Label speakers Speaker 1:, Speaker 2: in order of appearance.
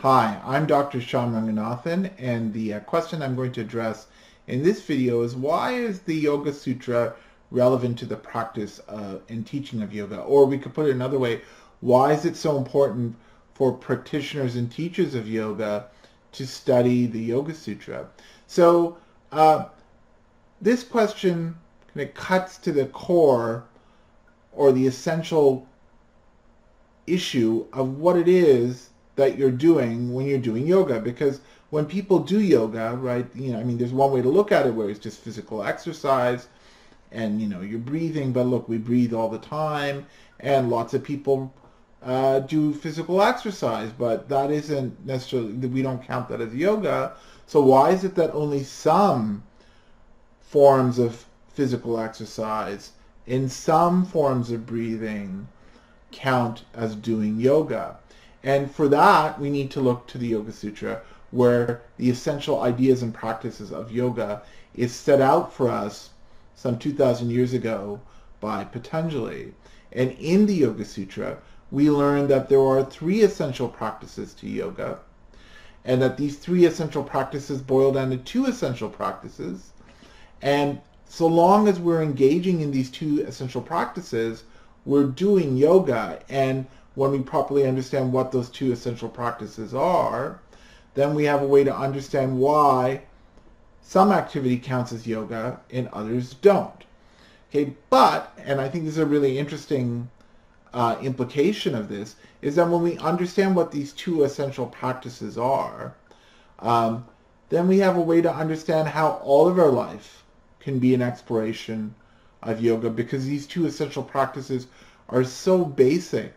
Speaker 1: Hi, I'm Dr. Shyam Ranganathan, and the question I'm going to address in this video is why is the Yoga Sutra relevant to the practice and teaching of yoga? Or we could put it another way, why is it so important for practitioners and teachers of yoga to study the Yoga Sutra? So this question kind of cuts to the core or the essential issue of what it is that you're doing when you're doing yoga. Because when people do yoga, right, there's one way to look at it where it's just physical exercise and, you're breathing, but look, we breathe all the time and lots of people do physical exercise, but that isn't necessarily, we don't count that as yoga. So why is it that only some forms of physical exercise in some forms of breathing count as doing yoga? And for that, we need to look to the Yoga Sutra, where the essential ideas and practices of yoga is set out for us some 2,000 years ago by Patanjali. And in the Yoga Sutra, we learn that there are 3 essential practices to yoga, and that these 3 essential practices boil down to 2 essential practices. And so long as we're engaging in these 2 essential practices, we're doing yoga. And when we properly understand what those 2 essential practices are, then we have a way to understand why some activity counts as yoga and others don't. Okay, but, and I think this is a really interesting implication of this, is that when we understand what these 2 essential practices are, then we have a way to understand how all of our life can be an exploration of yoga, because these 2 essential practices are so basic